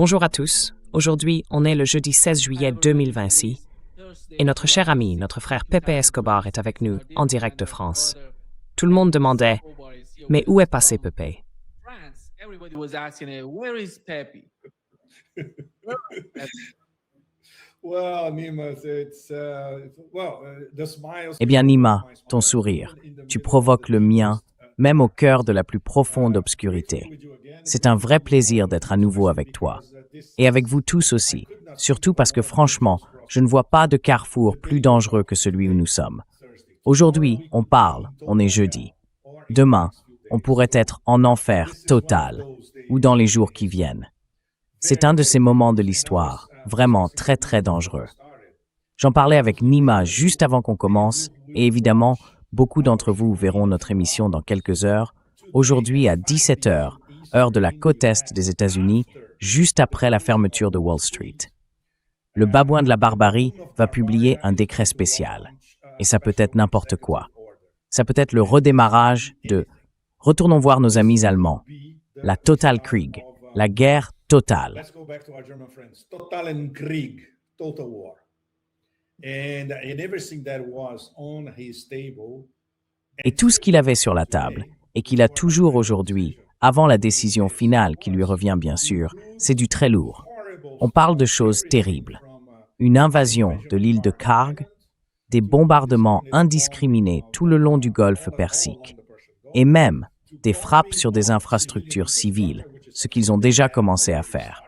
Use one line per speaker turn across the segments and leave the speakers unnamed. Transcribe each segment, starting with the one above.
Bonjour à tous. Aujourd'hui, on est le jeudi 16 juillet 2026 et notre cher ami, notre frère Pepe Escobar est avec nous en direct de France. Tout le monde demandait, mais où est passé Pepe?
Eh bien, Nima, ton sourire, tu provoques le mien, même au cœur de la plus profonde obscurité. C'est un vrai plaisir d'être à nouveau avec toi. Et avec vous tous aussi, surtout parce que franchement, je ne vois pas de carrefour plus dangereux que celui où nous sommes. Aujourd'hui, on parle, on est jeudi. Demain, on pourrait être en enfer total, ou dans les jours qui viennent. C'est un de ces moments de l'histoire, vraiment très très dangereux. J'en parlais avec Nima juste avant qu'on commence, et évidemment, beaucoup d'entre vous verront notre émission dans quelques heures, aujourd'hui à 17 heures, heure de la côte est des États-Unis, juste après la fermeture de Wall Street. Le babouin de la barbarie va publier un décret spécial. Et ça peut être n'importe quoi. Ça peut être le redémarrage de « Retournons voir nos amis allemands », la Total Krieg, la guerre totale. Et tout ce qu'il avait sur la table, et qu'il a toujours aujourd'hui, avant la décision finale qui lui revient bien sûr, c'est du très lourd. On parle de choses terribles. Une invasion de l'île de Karg, des bombardements indiscriminés tout le long du golfe Persique, et même des frappes sur des infrastructures civiles, ce qu'ils ont déjà commencé à faire.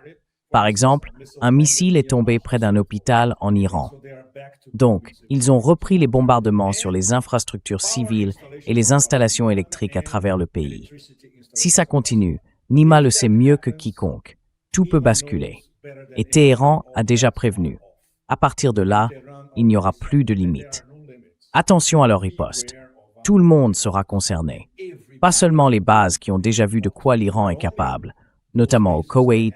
Par exemple, un missile est tombé près d'un hôpital en Iran. Donc, ils ont repris les bombardements sur les infrastructures civiles et les installations électriques à travers le pays. Si ça continue, Nima le sait mieux que quiconque. Tout peut basculer. Et Téhéran a déjà prévenu. À partir de là, il n'y aura plus de limites. Attention à leur riposte. Tout le monde sera concerné. Pas seulement les bases qui ont déjà vu de quoi l'Iran est capable, notamment au Koweït,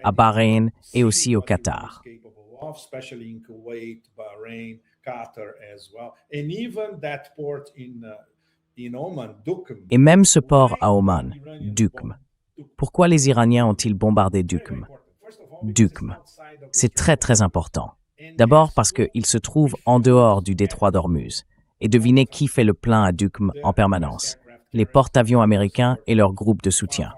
à Bahreïn et aussi au Qatar. Et même ce port à Oman, Duqm. Pourquoi les Iraniens ont-ils bombardé Duqm? Duqm. C'est très très important. D'abord parce qu'il se trouve en dehors du détroit d'Ormuz. Et devinez qui fait le plein à Duqm en permanence? Les porte-avions américains et leurs groupes de soutien.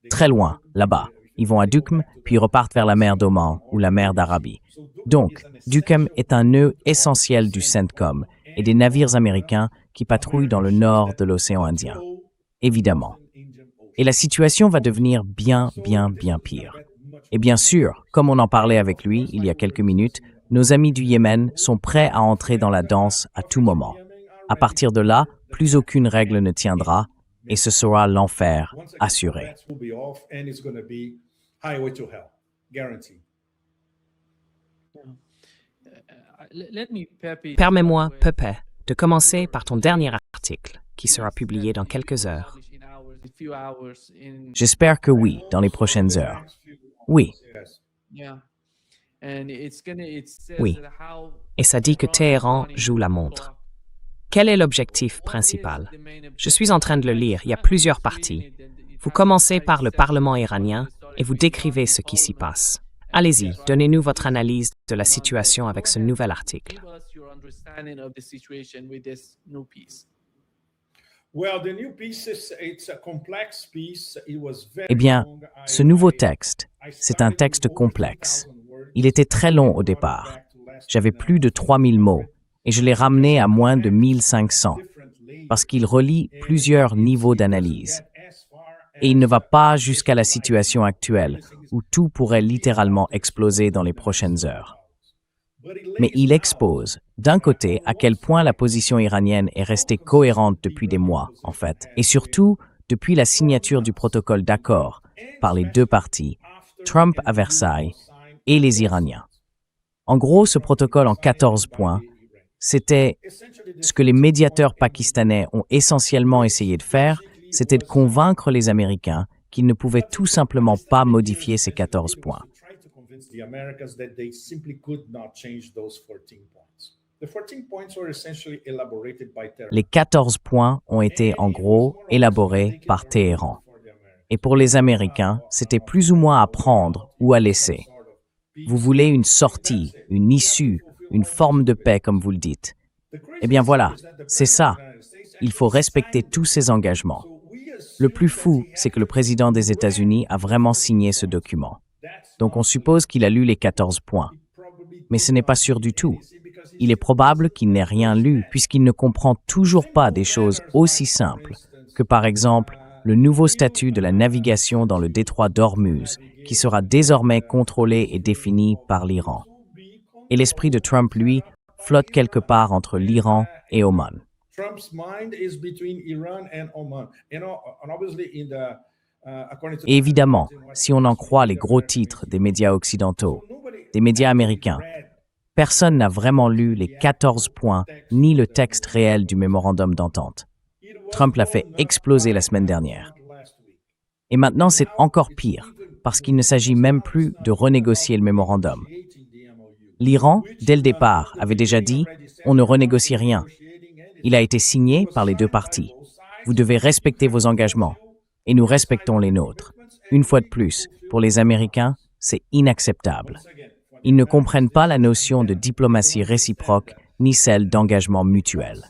Très loin, là-bas. Ils vont à Duqm, puis repartent vers la mer d'Oman ou la mer d'Arabie. Donc, Duqm est un nœud essentiel du CENTCOM et des navires américains qui patrouillent dans le nord de l'océan Indien. Évidemment. Et la situation va devenir bien pire. Et bien sûr, comme on en parlait avec lui il y a quelques minutes, nos amis du Yémen sont prêts à entrer dans la danse à tout moment. À partir de là, plus aucune règle ne tiendra et ce sera l'enfer assuré.
Permets-moi, Pepe, de commencer par ton dernier article, qui sera publié dans quelques heures.
J'espère que oui, dans les prochaines heures. Oui.
Oui. Et ça dit que Téhéran joue la montre. Quel est l'objectif principal? Je suis en train de le lire, il y a plusieurs parties. Vous commencez par le Parlement iranien et vous décrivez ce qui s'y passe. Allez-y, donnez-nous votre analyse de la situation avec ce nouvel article.
Eh bien, ce nouveau texte, c'est un texte complexe. Il était très long au départ. J'avais plus de 3000 mots et je l'ai ramené à moins de 1500 parce qu'il relie plusieurs niveaux d'analyse. Et il ne va pas jusqu'à la situation actuelle où tout pourrait littéralement exploser dans les prochaines heures. Mais il expose, d'un côté, à quel point la position iranienne est restée cohérente depuis des mois, en fait, et surtout depuis la signature du protocole d'accord par les deux parties, Trump à Versailles et les Iraniens. En gros, ce protocole en 14 points, c'était ce que les médiateurs pakistanais ont essentiellement essayé de faire, c'était de convaincre les Américains qu'ils ne pouvaient tout simplement pas modifier ces 14 points. Les 14 points ont été en gros élaborés par Téhéran. Et pour les Américains, c'était plus ou moins à prendre ou à laisser. Vous voulez une sortie, une issue, une forme de paix, comme vous le dites. Eh bien voilà, c'est ça. Il faut respecter tous ces engagements. Le plus fou, c'est que le président des États-Unis a vraiment signé ce document. Donc on suppose qu'il a lu les 14 points. Mais ce n'est pas sûr du tout. Il est probable qu'il n'ait rien lu puisqu'il ne comprend toujours pas des choses aussi simples que par exemple le nouveau statut de la navigation dans le détroit d'Ormuz qui sera désormais contrôlé et défini par l'Iran. Et l'esprit de Trump, lui, flotte quelque part entre l'Iran et Oman. Et évidemment, si on en croit les gros titres des médias occidentaux, des médias américains, personne n'a vraiment lu les 14 points ni le texte réel du mémorandum d'entente. Trump l'a fait exploser la semaine dernière. Et maintenant, c'est encore pire, parce qu'il ne s'agit même plus de renégocier le mémorandum. L'Iran, dès le départ, avait déjà dit « on ne renégocie rien ». Il a été signé par les deux parties. Vous devez respecter vos engagements, et nous respectons les nôtres. Une fois de plus, pour les Américains, c'est inacceptable. Ils ne comprennent pas la notion de diplomatie réciproque ni celle d'engagement mutuel.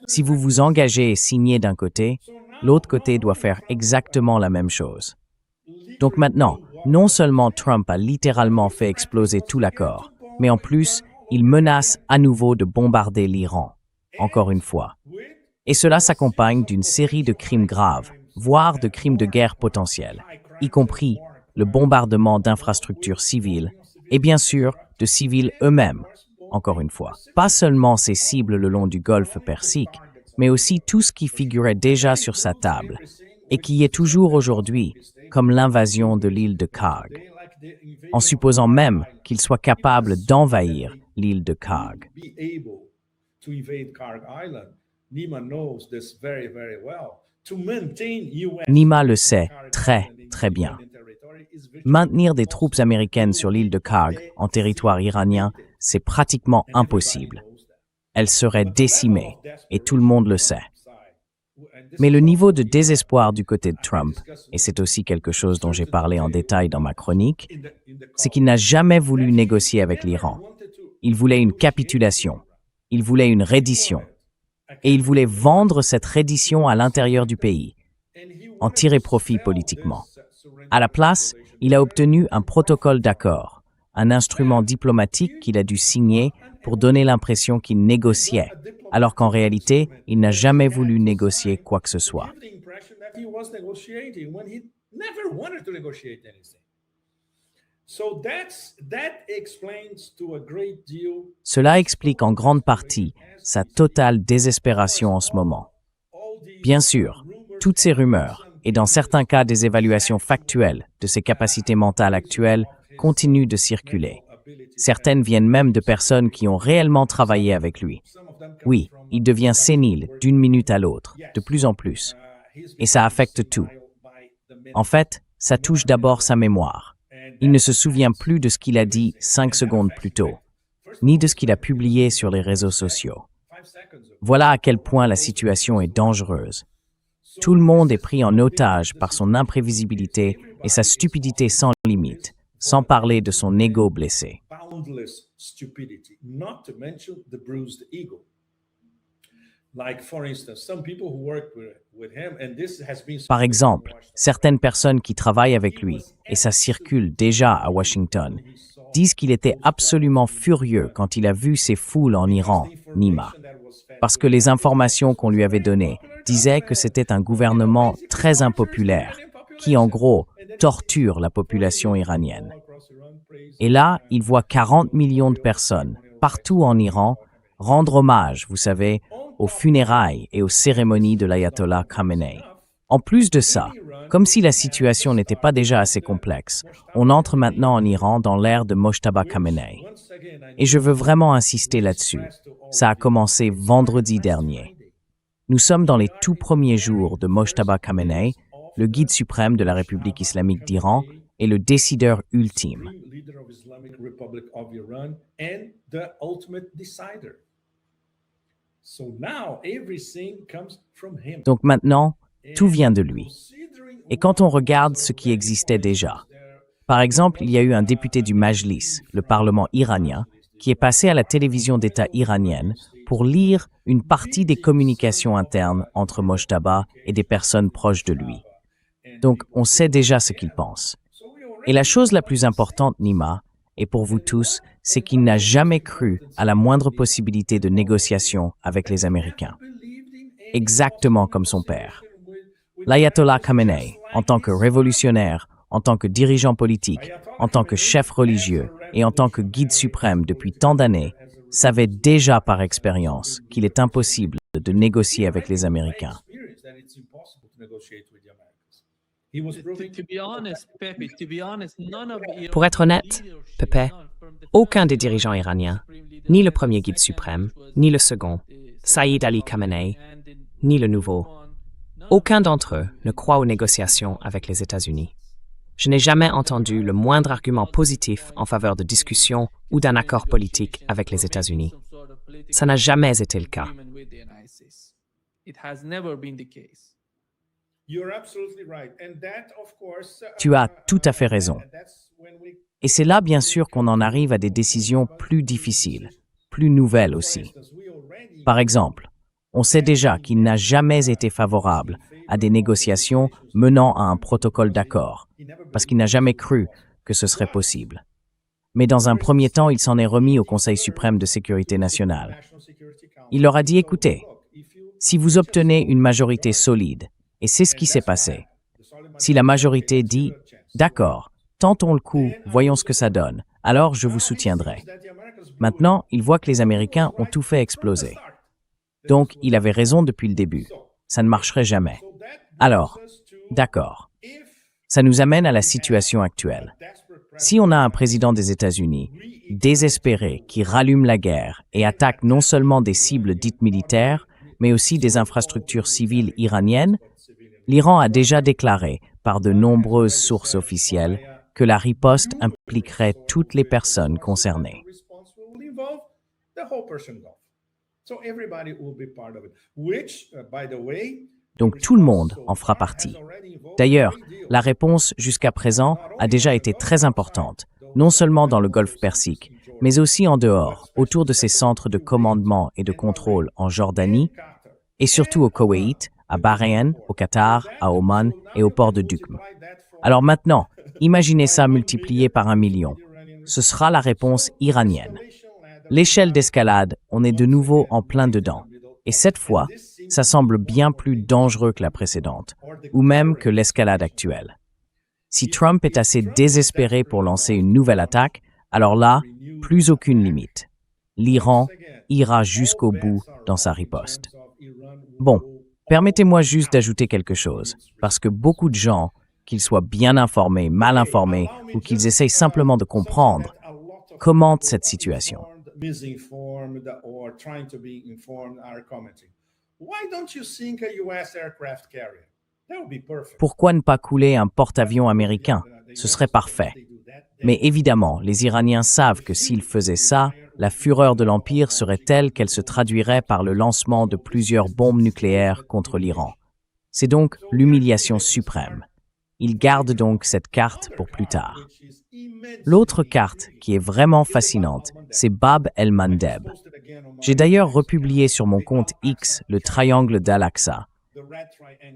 Si vous vous engagez et signez d'un côté, l'autre côté doit faire exactement la même chose. Donc maintenant, non seulement Trump a littéralement fait exploser tout l'accord, mais en plus, il menace à nouveau de bombarder l'Iran, encore une fois. Et cela s'accompagne d'une série de crimes graves, voire de crimes de guerre potentiels, y compris le bombardement d'infrastructures civiles et bien sûr de civils eux-mêmes, encore une fois. Pas seulement ses cibles le long du golfe Persique, mais aussi tout ce qui figurait déjà sur sa table et qui y est toujours aujourd'hui, comme l'invasion de l'île de Karg, en supposant même qu'il soit capable d'envahir l'île de Karg. Nima le sait très, très bien. Maintenir des troupes américaines sur l'île de Karg, en territoire iranien, c'est pratiquement impossible. Elles seraient décimées, et tout le monde le sait. Mais le niveau de désespoir du côté de Trump, et c'est aussi quelque chose dont j'ai parlé en détail dans ma chronique, c'est qu'il n'a jamais voulu négocier avec l'Iran. Il voulait une capitulation, il voulait une reddition, et il voulait vendre cette reddition à l'intérieur du pays, en tirer profit politiquement. À la place, il a obtenu un protocole d'accord, un instrument diplomatique qu'il a dû signer pour donner l'impression qu'il négociait, alors qu'en réalité, il n'a jamais voulu négocier quoi que ce soit. Cela explique en grande partie sa totale désespération en ce moment. Bien sûr, toutes ces rumeurs, et dans certains cas des évaluations factuelles de ses capacités mentales actuelles, continuent de circuler. Certaines viennent même de personnes qui ont réellement travaillé avec lui. Oui, il devient sénile d'une minute à l'autre, de plus en plus. Et ça affecte tout. En fait, ça touche d'abord sa mémoire. Il ne se souvient plus de ce qu'il a dit 5 secondes plus tôt, ni de ce qu'il a publié sur les réseaux sociaux. Voilà à quel point la situation est dangereuse. Tout le monde est pris en otage par son imprévisibilité et sa stupidité sans limite, sans parler de son ego blessé. Par exemple, certaines personnes qui travaillent avec lui, et ça circule déjà à Washington, disent qu'il était absolument furieux quand il a vu ces foules en Iran, Nima, parce que les informations qu'on lui avait données disaient que c'était un gouvernement très impopulaire, qui en gros torture la population iranienne. Et là, il voit 40 millions de personnes, partout en Iran, rendre hommage, vous savez, aux funérailles et aux cérémonies de l'ayatollah Khamenei. En plus de ça, comme si la situation n'était pas déjà assez complexe, on entre maintenant en Iran dans l'ère de Mojtaba Khamenei. Et je veux vraiment insister là-dessus. Ça a commencé vendredi dernier. Nous sommes dans les tout premiers jours de Mojtaba Khamenei, le guide suprême de la République islamique d'Iran et le décideur ultime. Donc maintenant, tout vient de lui. Et quand on regarde ce qui existait déjà, par exemple, il y a eu un député du Majlis, le Parlement iranien, qui est passé à la télévision d'État iranienne pour lire une partie des communications internes entre Mojtaba et des personnes proches de lui. Donc, on sait déjà ce qu'il pense. Et la chose la plus importante, Nima, et pour vous tous, c'est qu'il n'a jamais cru à la moindre possibilité de négociation avec les Américains. Exactement comme son père. L'ayatollah Khamenei, en tant que révolutionnaire, en tant que dirigeant politique, en tant que chef religieux et en tant que guide suprême depuis tant d'années, savait déjà par expérience qu'il est impossible de négocier avec les Américains.
Pour être honnête, Pepe, aucun des dirigeants iraniens, ni le premier guide suprême, ni le second, Saïd Ali Khamenei, ni le nouveau, aucun d'entre eux ne croit aux négociations avec les États-Unis. Je n'ai jamais entendu le moindre argument positif en faveur de discussions ou d'un accord politique avec les États-Unis. Ça n'a jamais été le cas.
Tu as tout à fait raison. Et c'est là, bien sûr, qu'on en arrive à des décisions plus difficiles, plus nouvelles aussi. Par exemple, on sait déjà qu'il n'a jamais été favorable à des négociations menant à un protocole d'accord, parce qu'il n'a jamais cru que ce serait possible. Mais dans un premier temps, il s'en est remis au Conseil suprême de sécurité nationale. Il leur a dit, écoutez, si vous obtenez une majorité solide, et c'est ce qui s'est passé, si la majorité dit, d'accord, tentons le coup, voyons ce que ça donne, alors je vous soutiendrai. Maintenant, il voit que les Américains ont tout fait exploser. Donc, il avait raison depuis le début. Ça ne marcherait jamais. Alors, d'accord. Ça nous amène à la situation actuelle. Si on a un président des États-Unis désespéré qui rallume la guerre et attaque non seulement des cibles dites militaires, mais aussi des infrastructures civiles iraniennes, l'Iran a déjà déclaré, par de nombreuses sources officielles, que la riposte impliquerait toutes les personnes concernées. Donc tout le monde en fera partie. D'ailleurs, la réponse jusqu'à présent a déjà été très importante, non seulement dans le Golfe Persique, mais aussi en dehors, autour de ces centres de commandement et de contrôle en Jordanie, et surtout au Koweït, à Bahreïn, au Qatar, à Oman et au port de Duqm. Alors maintenant, imaginez ça multiplié par 1 million. Ce sera la réponse iranienne. L'échelle d'escalade, on est de nouveau en plein dedans. Et cette fois, ça semble bien plus dangereux que la précédente, ou même que l'escalade actuelle. Si Trump est assez désespéré pour lancer une nouvelle attaque, alors là, plus aucune limite. L'Iran ira jusqu'au bout dans sa riposte. Bon, permettez-moi juste d'ajouter quelque chose, parce que beaucoup de gens, qu'ils soient bien informés, mal informés, ou qu'ils essayent simplement de comprendre, commentent cette situation. Pourquoi ne pas couler un porte-avions américain? Ce serait parfait. Mais évidemment, les Iraniens savent que s'ils faisaient ça, la fureur de l'Empire serait telle qu'elle se traduirait par le lancement de plusieurs bombes nucléaires contre l'Iran. C'est donc l'humiliation suprême. Ils gardent donc cette carte pour plus tard. L'autre carte qui est vraiment fascinante, c'est Bab el-Mandeb. J'ai d'ailleurs republié sur mon compte X le triangle d'Al-Aqsa.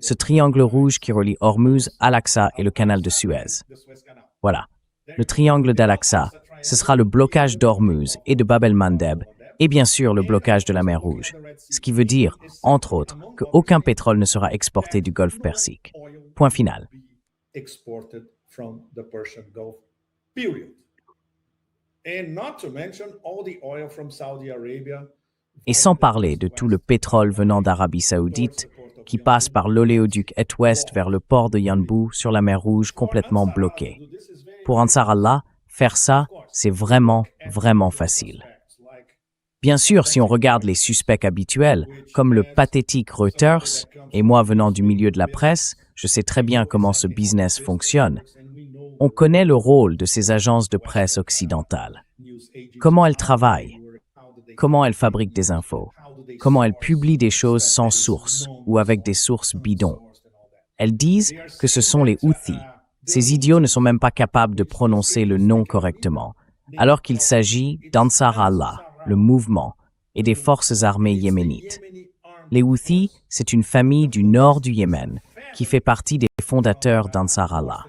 Ce triangle rouge qui relie Hormuz, Al-Aqsa et le canal de Suez. Voilà. Le triangle d'Al-Aqsa, ce sera le blocage d'Hormuz et de Bab el-Mandeb, et bien sûr le blocage de la mer Rouge. Ce qui veut dire, entre autres, qu'aucun pétrole ne sera exporté du Golfe Persique. Point final. Et sans parler de tout le pétrole venant d'Arabie Saoudite, qui passe par l'oléoduc Est-Ouest vers le port de Yanbu sur la mer Rouge complètement bloqué. Pour Ansar Allah, faire ça, c'est vraiment, vraiment facile. Bien sûr, si on regarde les suspects habituels, comme le pathétique Reuters, et moi venant du milieu de la presse, je sais très bien comment ce business fonctionne. On connaît le rôle de ces agences de presse occidentales. Comment elles travaillent? Comment elles fabriquent des infos? comment elles publient des choses sans source ou avec des sources bidons. Elles disent que ce sont les Houthis. Ces idiots ne sont même pas capables de prononcer le nom correctement, alors qu'il s'agit d'Ansar Allah, le mouvement, et des forces armées yéménites. Les Houthis, c'est une famille du nord du Yémen qui fait partie des fondateurs d'Ansar Allah.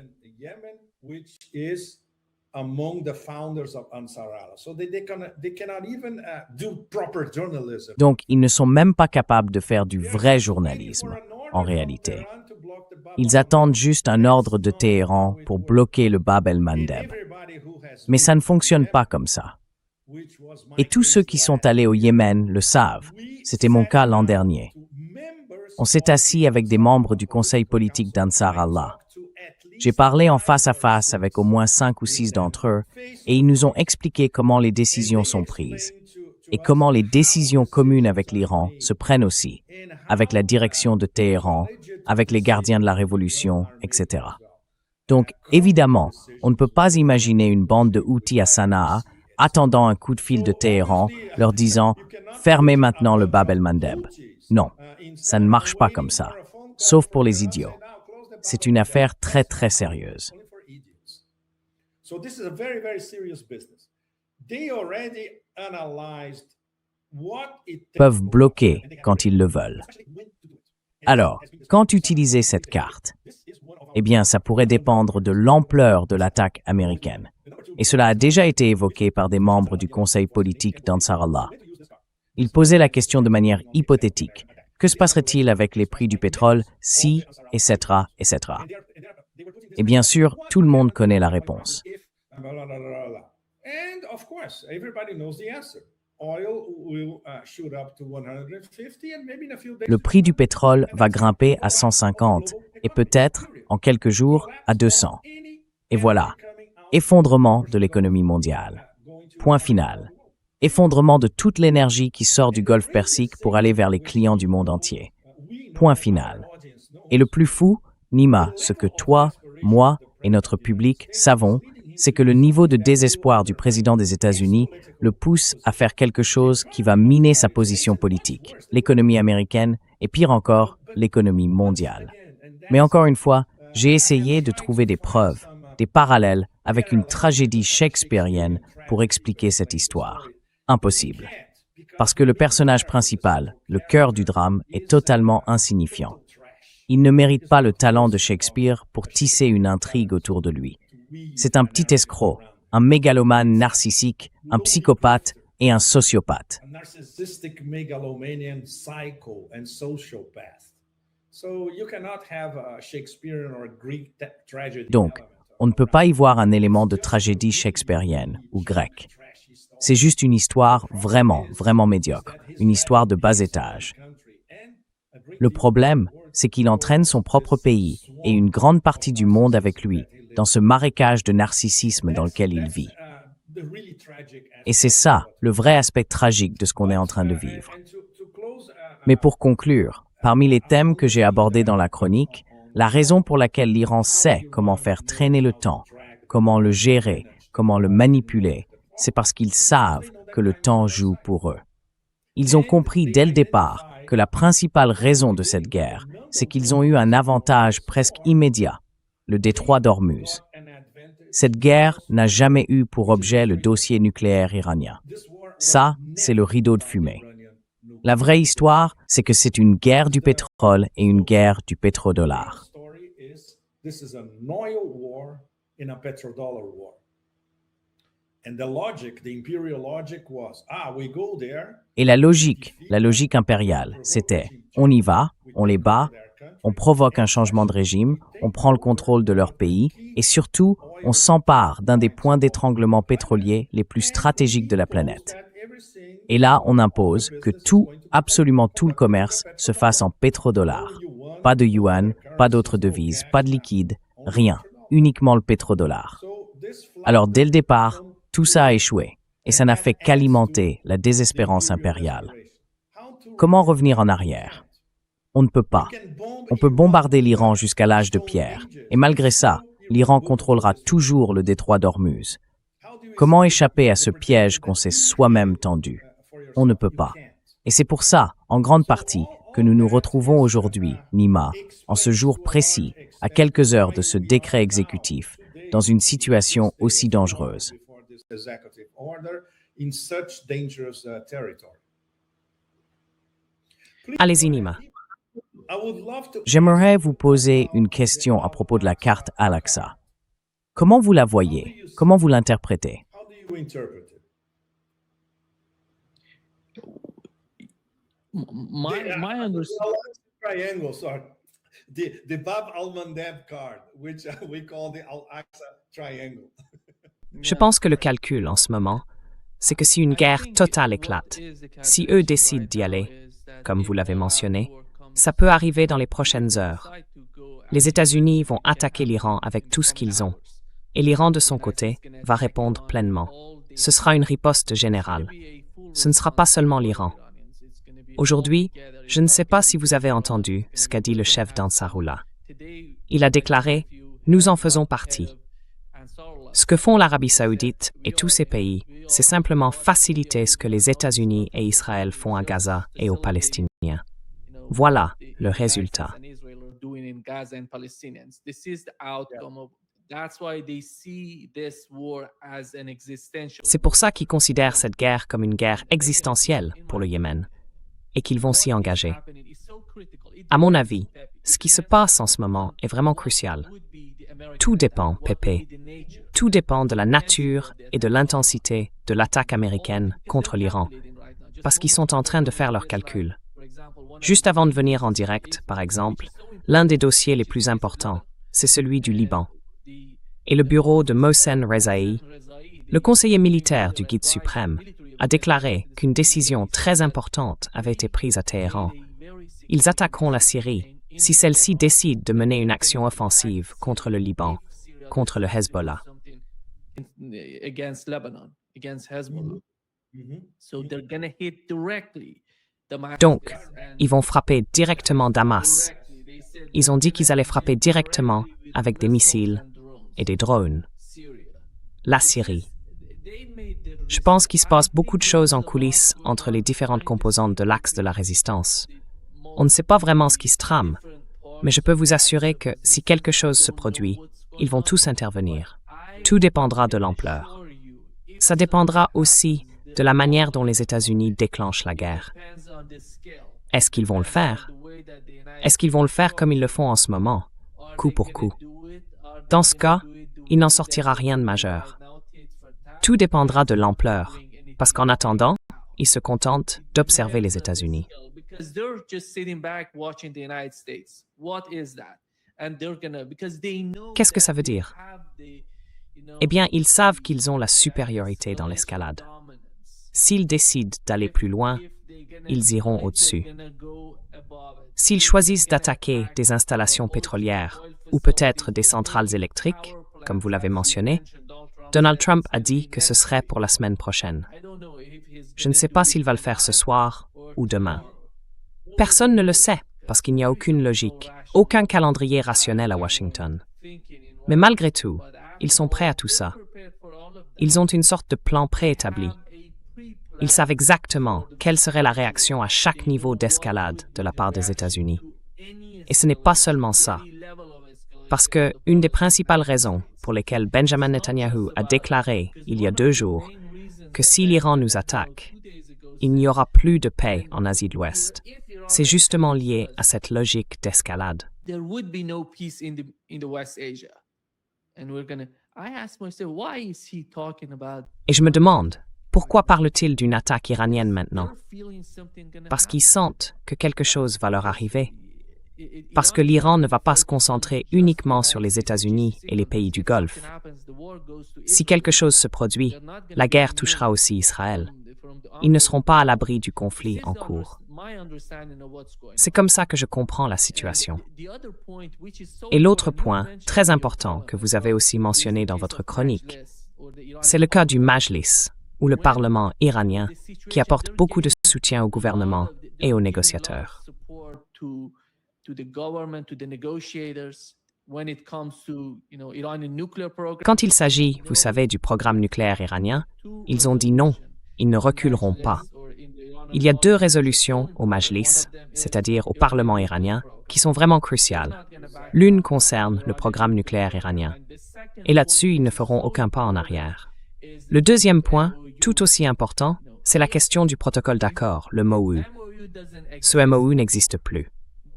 Donc, ils ne sont même pas capables de faire du vrai journalisme, en réalité. Ils attendent juste un ordre de Téhéran pour bloquer le Bab el-Mandeb. Mais ça ne fonctionne pas comme ça. Et tous ceux qui sont allés au Yémen le savent. C'était mon cas l'an dernier. On s'est assis avec des membres du conseil politique d'Ansar Allah. J'ai parlé en face à face avec au moins 5 ou 6 d'entre eux et ils nous ont expliqué comment les décisions sont prises et comment les décisions communes avec l'Iran se prennent aussi, avec la direction de Téhéran, avec les gardiens de la révolution, etc. Donc, évidemment, on ne peut pas imaginer une bande de Houthis à Sanaa attendant un coup de fil de Téhéran, leur disant « Fermez maintenant le Bab el-Mandeb ». Non, ça ne marche pas comme ça, sauf pour les idiots. C'est une affaire très très sérieuse. Peuvent bloquer quand ils le veulent. Alors, quand utiliser cette carte? Eh bien, ça pourrait dépendre de l'ampleur de l'attaque américaine. Et cela a déjà été évoqué par des membres du conseil politique d'Ansar Allah. Ils posaient la question de manière hypothétique. Que se passerait-il avec les prix du pétrole si, etc., etc. Et bien sûr, tout le monde connaît la réponse. Le prix du pétrole va grimper à 150 et peut-être, en quelques jours, à 200. Et voilà, effondrement de l'économie mondiale. Point final. Effondrement de toute l'énergie qui sort du Golfe Persique pour aller vers les clients du monde entier. Point final. Et le plus fou, Nima, ce que toi, moi et notre public savons, c'est que le niveau de désespoir du président des États-Unis le pousse à faire quelque chose qui va miner sa position politique, l'économie américaine et pire encore, l'économie mondiale. Mais encore une fois, j'ai essayé de trouver des preuves, des parallèles avec une tragédie shakespearienne pour expliquer cette histoire. Impossible. Parce que le personnage principal, le cœur du drame, est totalement insignifiant. Il ne mérite pas le talent de Shakespeare pour tisser une intrigue autour de lui. C'est un petit escroc, un mégalomane narcissique, un psychopathe et un sociopathe. Donc, on ne peut pas y voir un élément de tragédie shakespearienne ou grecque. C'est juste une histoire vraiment, vraiment médiocre, une histoire de bas étage. Le problème, c'est qu'il entraîne son propre pays et une grande partie du monde avec lui dans ce marécage de narcissisme dans lequel il vit. Et c'est ça, le vrai aspect tragique de ce qu'on est en train de vivre. Mais pour conclure, parmi les thèmes que j'ai abordés dans la chronique, la raison pour laquelle l'Iran sait comment faire traîner le temps, comment le gérer, comment le manipuler, c'est parce qu'ils savent que le temps joue pour eux. Ils ont compris dès le départ que la principale raison de cette guerre, c'est qu'ils ont eu un avantage presque immédiat, le détroit d'Ormuz. Cette guerre n'a jamais eu pour objet le dossier nucléaire iranien. Ça, c'est le rideau de fumée. La vraie histoire, c'est que c'est une guerre du pétrole et une guerre du pétrodollar. Et la logique impériale, c'était on y va, on les bat, on provoque un changement de régime, on prend le contrôle de leur pays et surtout, on s'empare d'un des points d'étranglement pétroliers les plus stratégiques de la planète. Et là, on impose que tout, absolument tout le commerce se fasse en pétrodollars. Pas de yuan, pas d'autres devises, pas de liquide, rien, uniquement le pétrodollar. Alors dès le départ, tout ça a échoué et ça n'a fait qu'alimenter la désespérance impériale. Comment revenir en arrière? On ne peut pas. On peut bombarder l'Iran jusqu'à l'âge de pierre et malgré ça, l'Iran contrôlera toujours le détroit d'Ormuz. Comment échapper à ce piège qu'on s'est soi-même tendu? On ne peut pas. Et c'est pour ça, en grande partie, que nous nous retrouvons aujourd'hui, Nima, en ce jour précis, à quelques heures de ce décret exécutif, dans une situation aussi dangereuse.
Allez-y, Nima.
J'aimerais vous poser une question à propos de la carte Al-Aqsa. Comment vous la voyez? Comment vous l'interprétez?
My understanding.
Triangles are the Bab al-Mandeb card, which we call the Al-Aqsa triangle.
Je pense que le calcul en ce moment, c'est que si une guerre totale éclate, si eux décident d'y aller, comme vous l'avez mentionné, ça peut arriver dans les prochaines heures. Les États-Unis vont attaquer l'Iran avec tout ce qu'ils ont, et l'Iran de son côté va répondre pleinement. Ce sera une riposte générale. Ce ne sera pas seulement l'Iran. Aujourd'hui, je ne sais pas si vous avez entendu ce qu'a dit le chef d'Ansarullah. Il a déclaré « Nous en faisons partie ». Ce que font l'Arabie saoudite et tous ces pays, c'est simplement faciliter ce que les États-Unis et Israël font à Gaza et aux Palestiniens. Voilà le résultat. C'est pour ça qu'ils considèrent cette guerre comme une guerre existentielle pour le Yémen et qu'ils vont s'y engager. À mon avis, ce qui se passe en ce moment est vraiment crucial. Tout dépend, Pépé. Tout dépend de la nature et de l'intensité de l'attaque américaine contre l'Iran, parce qu'ils sont en train de faire leurs calculs. Juste avant de venir en direct, par exemple, l'un des dossiers les plus importants, c'est celui du Liban. Et le bureau de Mohsen Rezaei, le conseiller militaire du guide suprême, a déclaré qu'une décision très importante avait été prise à Téhéran. Ils attaqueront la Syrie si celle-ci décide de mener une action offensive contre le Liban, contre le Hezbollah. Donc, ils vont frapper directement Damas. Ils ont dit qu'ils allaient frapper directement avec des missiles et des drones. La Syrie. Je pense qu'il se passe beaucoup de choses en coulisses entre les différentes composantes de l'axe de la résistance. On ne sait pas vraiment ce qui se trame, mais je peux vous assurer que si quelque chose se produit, ils vont tous intervenir. Tout dépendra de l'ampleur. Ça dépendra aussi de la manière dont les États-Unis déclenchent la guerre. Est-ce qu'ils vont le faire? Est-ce qu'ils vont le faire comme ils le font en ce moment, coup pour coup? Dans ce cas, il n'en sortira rien de majeur. Tout dépendra de l'ampleur, parce qu'en attendant, ils se contentent d'observer les États-Unis. Qu'est-ce que ça veut dire? Eh bien, ils savent qu'ils ont la supériorité dans l'escalade. S'ils décident d'aller plus loin, ils iront au-dessus. S'ils choisissent d'attaquer des installations pétrolières ou peut-être des centrales électriques, comme vous l'avez mentionné, Donald Trump a dit que ce serait pour la semaine prochaine. Je ne sais pas s'il va le faire ce soir ou demain. Personne ne le sait, parce qu'il n'y a aucune logique, aucun calendrier rationnel à Washington. Mais malgré tout, ils sont prêts à tout ça. Ils ont une sorte de plan préétabli. Ils savent exactement quelle serait la réaction à chaque niveau d'escalade de la part des États-Unis. Et ce n'est pas seulement ça. Parce que une des principales raisons pour lesquelles Benjamin Netanyahu a déclaré il y a 2 jours que si l'Iran nous attaque, il n'y aura plus de paix en Asie de l'Ouest, c'est justement lié à cette logique d'escalade. Et je me demande, pourquoi parle-t-il d'une attaque iranienne maintenant? Parce qu'ils sentent que quelque chose va leur arriver. Parce que l'Iran ne va pas se concentrer uniquement sur les États-Unis et les pays du Golfe. Si quelque chose se produit, la guerre touchera aussi Israël. Ils ne seront pas à l'abri du conflit en cours. C'est comme ça que je comprends la situation. Et l'autre point, très important, que vous avez aussi mentionné dans votre chronique, c'est le cas du Majlis, ou le Parlement iranien, qui apporte beaucoup de soutien au gouvernement et aux négociateurs. Quand il s'agit, vous savez, du programme nucléaire iranien, ils ont dit non, ils ne reculeront pas. Il y a 2 résolutions au Majlis, c'est-à-dire au Parlement iranien, qui sont vraiment cruciales. L'une concerne le programme nucléaire iranien. Et là-dessus, ils ne feront aucun pas en arrière. Le deuxième point, tout aussi important, c'est la question du protocole d'accord, le MOU. Ce MOU n'existe plus.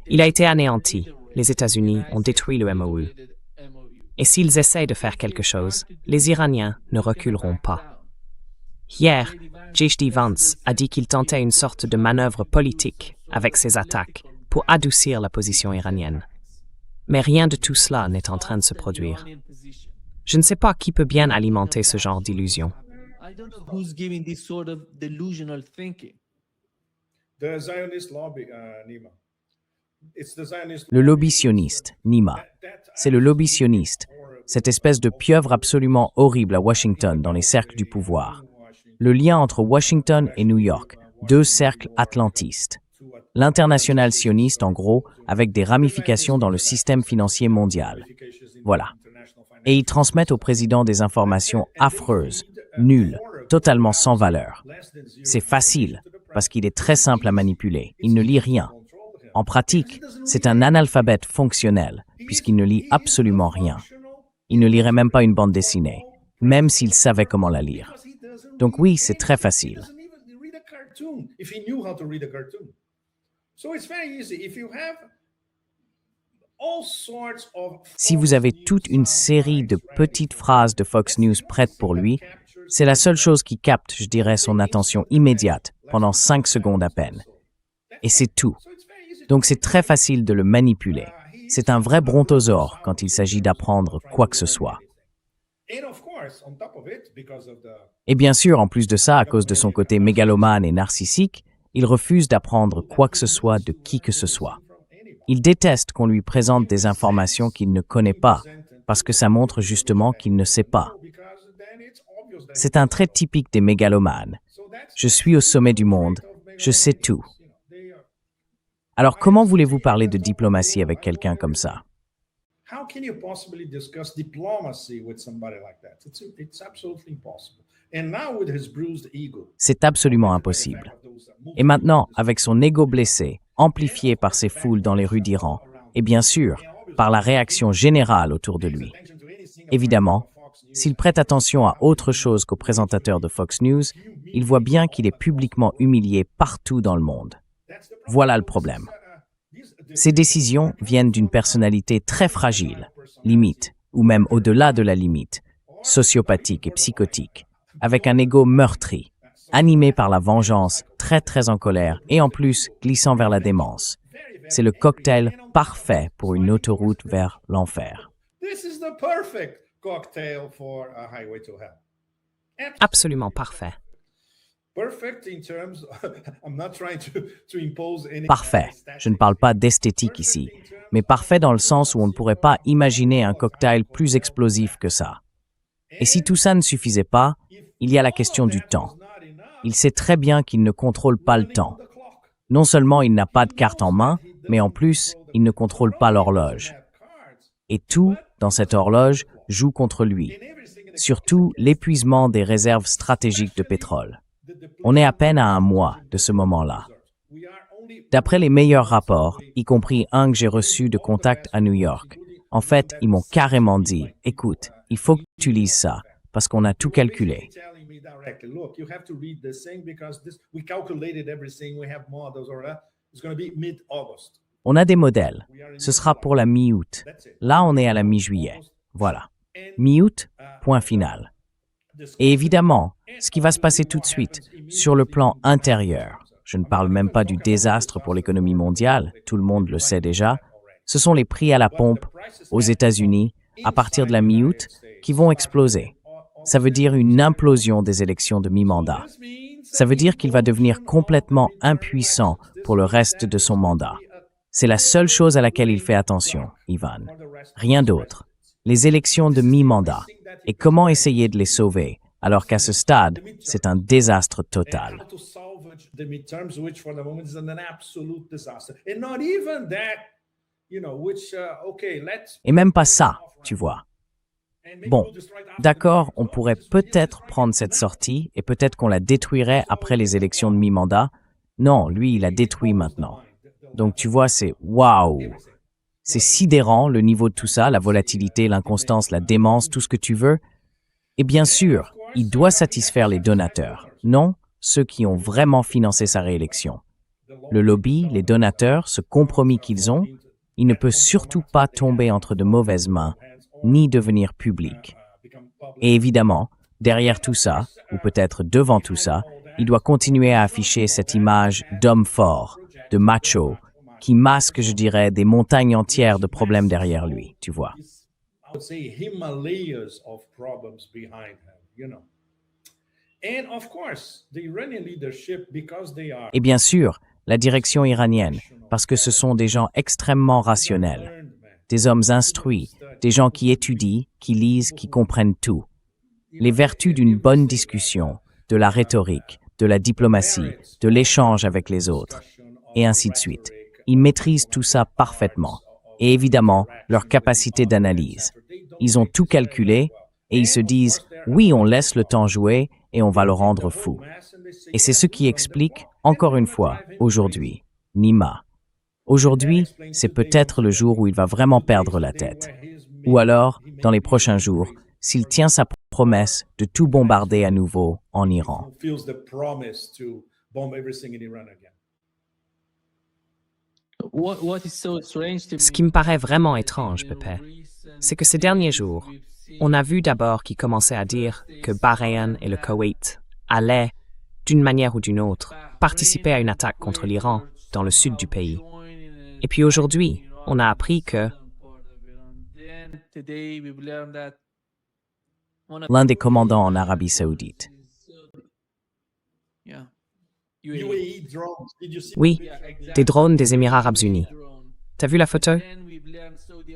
Il a été anéanti. Les États-Unis ont détruit le MOU. Et s'ils essayent de faire quelque chose, les Iraniens ne reculeront pas. Hier, J.D. Vance a dit qu'il tentait une sorte de manœuvre politique avec ses attaques pour adoucir la position iranienne. Mais rien de tout cela n'est en train de se produire. Je ne sais pas qui peut bien alimenter ce genre d'illusion.
The Zionist lobby, Nima.
Le lobby sioniste, Nima. C'est le lobby sioniste, cette espèce de pieuvre absolument horrible à Washington dans les cercles du pouvoir. Le lien entre Washington et New York, 2 cercles atlantistes. L'international sioniste, en gros, avec des ramifications dans le système financier mondial. Voilà. Et ils transmettent au président des informations affreuses, nulles, totalement sans valeur. C'est facile, parce qu'il est très simple à manipuler. Il ne lit rien. En pratique, c'est un analphabète fonctionnel, puisqu'il ne lit absolument rien. Il ne lirait même pas une bande dessinée, même s'il savait comment la lire. Donc oui, c'est très facile. Si vous avez toute une série de petites phrases de Fox News prêtes pour lui, c'est la seule chose qui capte, je dirais, son attention immédiate, pendant 5 secondes à peine. Et c'est tout. Donc c'est très facile de le manipuler. C'est un vrai brontosaure quand il s'agit d'apprendre quoi que ce soit. Et bien sûr, en plus de ça, à cause de son côté mégalomane et narcissique, il refuse d'apprendre quoi que ce soit de qui que ce soit. Il déteste qu'on lui présente des informations qu'il ne connaît pas, parce que ça montre justement qu'il ne sait pas. C'est un trait typique des mégalomanes. Je suis au sommet du monde, je sais tout. Alors comment voulez-vous parler de diplomatie avec quelqu'un comme ça?
How can you possibly discuss diplomacy with somebody like that? It's absolutely impossible. And now with his bruised ego.
C'est absolument impossible. Et maintenant, avec son ego blessé, amplifié par ces foules dans les rues d'Iran, et bien sûr, par la réaction générale autour de lui. Évidemment, s'il prête attention à autre chose qu'au présentateur de Fox News, il voit bien qu'il est publiquement humilié partout dans le monde. Voilà le problème. Ces décisions viennent d'une personnalité très fragile, limite, ou même au-delà de la limite, sociopathique et psychotique, avec un ego meurtri, animé par la vengeance, très en colère et en plus glissant vers la démence. C'est le cocktail parfait pour une autoroute vers l'enfer.
Absolument parfait.
Parfait. Je ne parle pas d'esthétique ici, mais parfait dans le sens où on ne pourrait pas imaginer un cocktail plus explosif que ça. Et si tout ça ne suffisait pas, il y a la question du temps. Il sait très bien qu'il ne contrôle pas le temps. Non seulement il n'a pas de carte en main, mais en plus, il ne contrôle pas l'horloge. Et tout, dans cette horloge, joue contre lui. Surtout l'épuisement des réserves stratégiques de pétrole. On est à peine à un mois de ce moment-là. D'après les meilleurs rapports, y compris un que j'ai reçu de contact à New York, en fait, ils m'ont carrément dit « Écoute, il faut que tu lises ça, parce qu'on a tout calculé. » On a des modèles. Ce sera pour la mi-août. Là, on est à la mi-juillet. Voilà. Mi-août, point final. Et évidemment, ce qui va se passer tout de suite, sur le plan intérieur, je ne parle même pas du désastre pour l'économie mondiale, tout le monde le sait déjà, ce sont les prix à la pompe aux États-Unis, à partir de la mi-août, qui vont exploser. Ça veut dire une implosion des élections de mi-mandat. Ça veut dire qu'il va devenir complètement impuissant pour le reste de son mandat. C'est la seule chose à laquelle il fait attention, Ivan. Rien d'autre. Les élections de mi-mandat. Et comment essayer de les sauver, alors qu'à ce stade, c'est un désastre total. Et même pas ça, tu vois. Bon, d'accord, on pourrait peut-être prendre cette sortie et peut-être qu'on la détruirait après les élections de mi-mandat, Non, lui, il a détruit maintenant. Donc tu vois, c'est waouh! C'est sidérant, le niveau de tout ça, la volatilité, l'inconstance, la démence, tout ce que tu veux. Et bien sûr, il doit satisfaire les donateurs, non ceux qui ont vraiment financé sa réélection. Le lobby, les donateurs, ce compromis qu'ils ont, il ne peut surtout pas tomber entre de mauvaises mains, ni devenir public. Et évidemment, derrière tout ça, ou peut-être devant tout ça, il doit continuer à afficher cette image d'homme fort, de macho, qui masque, je dirais, des montagnes entières de problèmes derrière lui, tu vois.
I would say Himalayas of problems behind him, And of course, the Iranian leadership, because they are
Et bien sûr, la direction iranienne, parce que ce sont des gens extrêmement rationnels, des hommes instruits, des gens qui étudient, qui lisent, qui comprennent tout. Les vertus d'une bonne discussion, de la rhétorique, de la diplomatie, de l'échange avec les autres, et ainsi de suite. Ils maîtrisent tout ça parfaitement. Et évidemment, leur capacité d'analyse. Ils ont tout calculé et ils se disent « oui, on laisse le temps jouer et on va le rendre fou ». Et c'est ce qui explique, encore une fois, aujourd'hui, Nima. Aujourd'hui, c'est peut-être le jour où il va vraiment perdre la tête. Ou alors, dans les prochains jours, s'il tient sa promesse de tout bombarder à nouveau en Iran.
Ce qui me paraît vraiment étrange, Pepe, c'est que ces derniers jours, on a vu d'abord qu'ils commençaient à dire que Bahreïn et le Koweït allaient, d'une manière ou d'une autre, participer à une attaque contre l'Iran dans le sud du pays. Et puis aujourd'hui, on a appris que
l'un des commandants en Arabie Saoudite.
Oui, des drones des Émirats arabes unis. T'as vu la photo?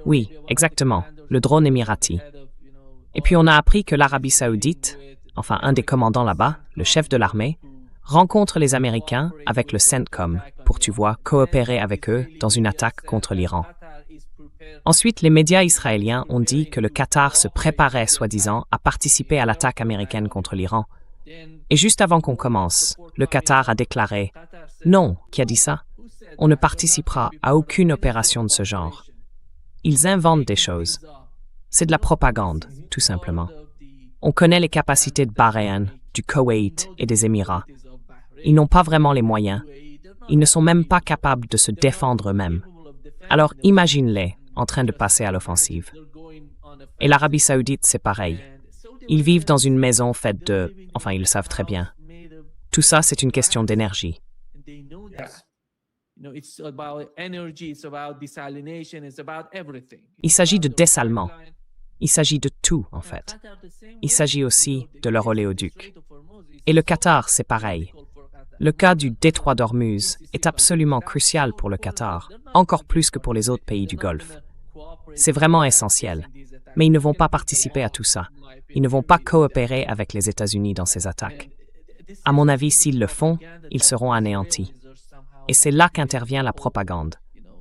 Oui, exactement, le drone émirati. Et puis on a appris que l'Arabie Saoudite, enfin un des commandants là-bas, le chef de l'armée, rencontre les Américains avec le CENTCOM pour, tu vois, coopérer avec eux dans une attaque contre l'Iran. Ensuite, les médias israéliens ont dit que le Qatar se préparait, soi-disant, à participer à l'attaque américaine contre l'Iran. Et juste avant qu'on commence, le Qatar a déclaré « Non, qui a dit ça? On ne participera à aucune opération de ce genre. » Ils inventent des choses. C'est de la propagande, tout simplement. On connaît les capacités de Bahreïn, du Koweït et des Émirats. Ils n'ont pas vraiment les moyens. Ils ne sont même pas capables de se défendre eux-mêmes. Alors imagine-les en train de passer à l'offensive. Et l'Arabie Saoudite, c'est pareil. Ils vivent dans une maison faite de... Enfin, ils le savent très bien. Tout ça, c'est une question d'énergie. Il s'agit de dessalement. Il s'agit de tout, en fait. Il s'agit aussi de leur oléoduc. Et le Qatar, c'est pareil. Le cas du détroit d'Ormuz est absolument crucial pour le Qatar, encore plus que pour les autres pays du Golfe. C'est vraiment essentiel. Mais ils ne vont pas participer à tout ça. Ils ne vont pas coopérer avec les États-Unis dans ces attaques. À mon avis, s'ils le font, ils seront anéantis. Et c'est là qu'intervient la propagande,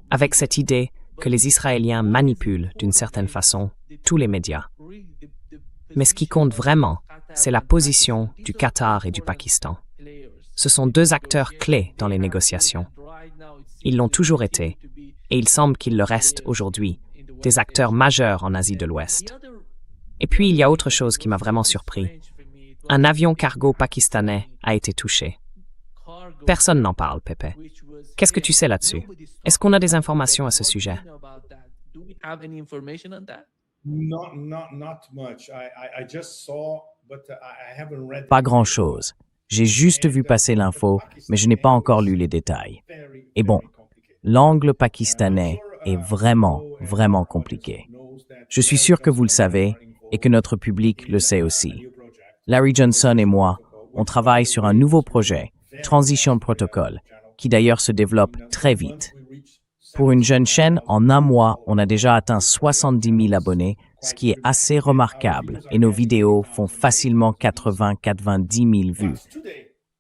avec cette idée que les Israéliens manipulent, d'une certaine façon, tous les médias. Mais ce qui compte vraiment, c'est la position du Qatar et du Pakistan. Ce sont deux acteurs clés dans les négociations. Ils l'ont toujours été, et il semble qu'ils le restent aujourd'hui, des acteurs majeurs en Asie de l'Ouest. Et puis, il y a autre chose qui m'a vraiment surpris. Un avion cargo pakistanais a été touché. Personne n'en parle, Pepe. Qu'est-ce que tu sais là-dessus? Est-ce qu'on a des informations à ce sujet?
Pas grand-chose. J'ai juste vu passer l'info, mais je n'ai pas encore lu les détails. Et bon, l'angle pakistanais est vraiment, vraiment compliqué. Je suis sûr que vous le savez et que notre public le sait aussi. Larry Johnson et moi, on travaille sur un nouveau projet, Transition Protocol, qui d'ailleurs se développe très vite. Pour une jeune chaîne, en un mois, on a déjà atteint 70 000 abonnés, ce qui est assez remarquable, et nos vidéos font facilement 80-90 000 vues.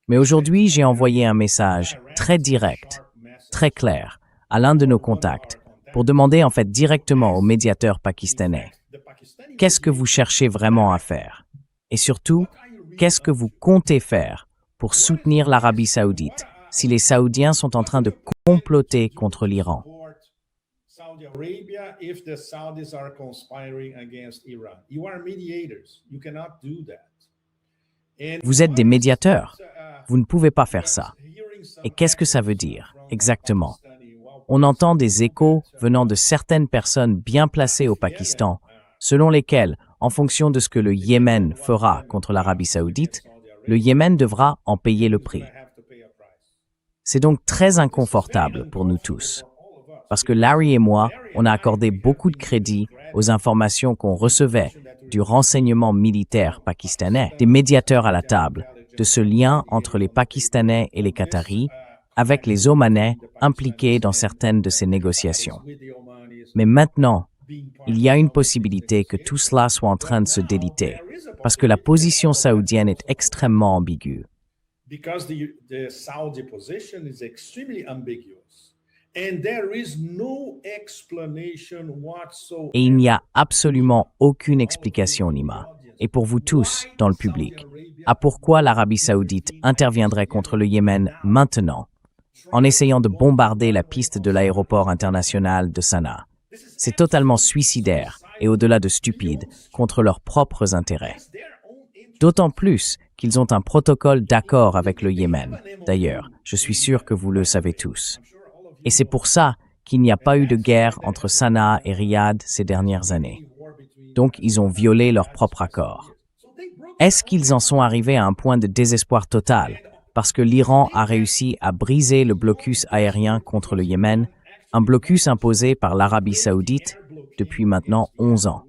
Mais aujourd'hui, j'ai envoyé un message très direct, très clair, à l'un de nos contacts, pour demander en fait directement au médiateur pakistanais, qu'est-ce que vous cherchez vraiment à faire? Et surtout, qu'est-ce que vous comptez faire pour soutenir l'Arabie Saoudite, si les Saoudiens sont en train de comploter contre l'Iran.
Saudi Arabia if the Saudis are conspiring against Iran. You are mediators. You cannot do that. And
Vous êtes des médiateurs. Vous ne pouvez pas faire ça. Et qu'est-ce que ça veut dire, exactement? On entend des échos venant de certaines personnes bien placées au Pakistan, selon lesquelles, en fonction de ce que le Yémen fera contre l'Arabie saoudite, le Yémen devra en payer le prix. C'est donc très inconfortable pour nous tous. Parce que Larry et moi, on a accordé beaucoup de crédit aux informations qu'on recevait du renseignement militaire pakistanais, des médiateurs à la table, de ce lien entre les Pakistanais et les Qataris, avec les Omanais impliqués dans certaines de ces négociations. Mais maintenant, il y a une possibilité que tout cela soit en train de se déliter, parce que la position saoudienne est extrêmement ambiguë.
Because the Saudi position is extremely ambiguous. And there is no explanation whatsoever.
Et il n'y a absolument aucune explication, Nima, et pour vous tous dans le public, à pourquoi l'Arabie saoudite interviendrait contre le Yémen maintenant, en essayant de bombarder la piste de l'aéroport international de Sanaa. C'est totalement suicidaire et au-delà de stupide, contre leurs propres intérêts. D'autant plus qu'ils ont un protocole d'accord avec le Yémen. D'ailleurs, je suis sûr que vous le savez tous. Et c'est pour ça qu'il n'y a pas eu de guerre entre Sanaa et Riyad ces dernières années. Donc, ils ont violé leur propre accord. Est-ce qu'ils en sont arrivés à un point de désespoir total parce que l'Iran a réussi à briser le blocus aérien contre le Yémen, un blocus imposé par l'Arabie saoudite depuis maintenant 11 ans?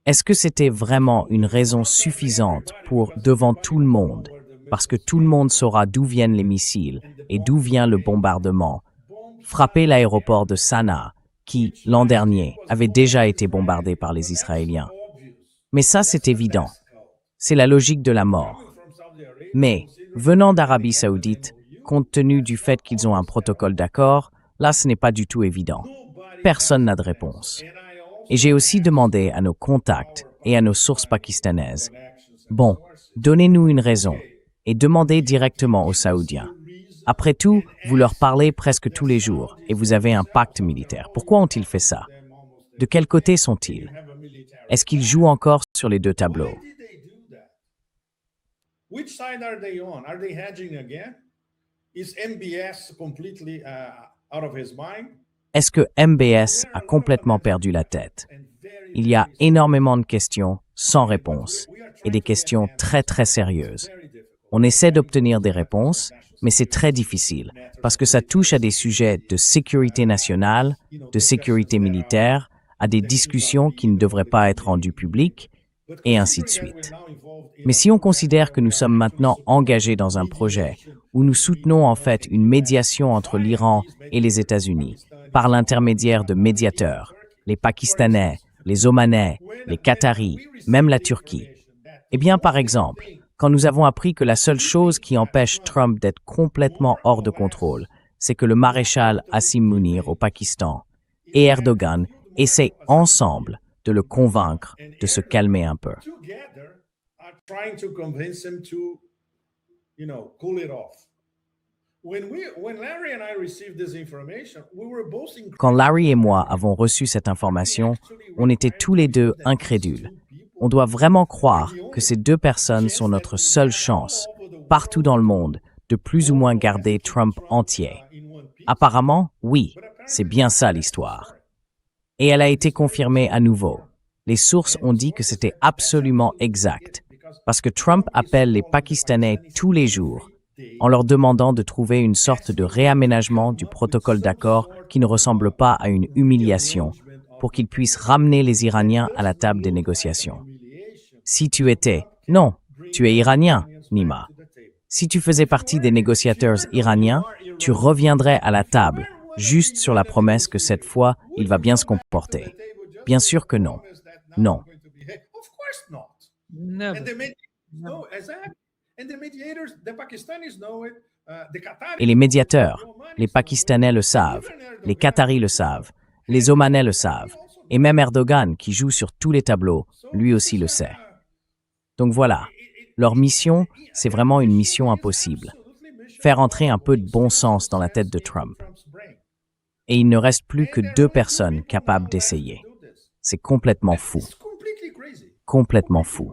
Est-ce que c'était vraiment une raison suffisante pour, devant tout le monde, parce que tout le monde saura d'où viennent les missiles et d'où vient le bombardement, frapper l'aéroport de Sanaa, qui, l'an dernier, avait déjà été bombardé par les Israéliens? Mais ça, c'est évident. C'est la logique de la mort. Mais, venant d'Arabie saoudite, compte tenu du fait qu'ils ont un protocole d'accord, là, ce n'est pas du tout évident. Personne n'a de réponse. Et j'ai aussi demandé à nos contacts et à nos sources pakistanaises, bon, donnez-nous une raison et demandez directement aux Saoudiens. Après tout, vous leur parlez presque tous les jours et vous avez un pacte militaire. Pourquoi ont-ils fait ça? De quel côté sont-ils? Est-ce qu'ils jouent encore sur les deux tableaux?
Which side are they on? Are they hedging again? Is MBS completely out of his mind?
Est-ce que MBS a complètement perdu la tête? Il y a énormément de questions sans réponse et des questions très très sérieuses. On essaie d'obtenir des réponses, mais c'est très difficile parce que ça touche à des sujets de sécurité nationale, de sécurité militaire, à des discussions qui ne devraient pas être rendues publiques, et ainsi de suite. Mais si on considère que nous sommes maintenant engagés dans un projet où nous soutenons en fait une médiation entre l'Iran et les États-Unis, par l'intermédiaire de médiateurs, les Pakistanais, les Omanais, les Qataris, même la Turquie. Eh bien, par exemple, quand nous avons appris que la seule chose qui empêche Trump d'être complètement hors de contrôle, c'est que le maréchal Asim Munir au Pakistan et Erdogan essaient ensemble de le convaincre de se calmer un peu. Quand Larry et moi avons reçu cette information, on était tous les deux incrédules. On doit vraiment croire que ces deux personnes sont notre seule chance, partout dans le monde, de plus ou moins garder Trump entier. Apparemment, oui, c'est bien ça l'histoire. Et elle a été confirmée à nouveau. Les sources ont dit que c'était absolument exact, parce que Trump appelle les Pakistanais tous les jours en leur demandant de trouver une sorte de réaménagement du protocole d'accord qui ne ressemble pas à une humiliation, pour qu'ils puissent ramener les Iraniens à la table des négociations. Si tu étais, non, tu es iranien, Nima. Si tu faisais partie des négociateurs iraniens, tu reviendrais à la table, juste sur la promesse que cette fois, il va bien se comporter. Bien sûr que non. Non. Et les médiateurs, les Pakistanais le savent, les Qataris le savent, les Omanais le savent, Et même Erdogan, qui joue sur tous les tableaux, lui aussi le sait. Donc voilà, leur mission, c'est vraiment une mission impossible. Faire entrer un peu de bon sens dans la tête de Trump. Et il ne reste plus que 2 personnes capables d'essayer. C'est complètement fou. Complètement fou.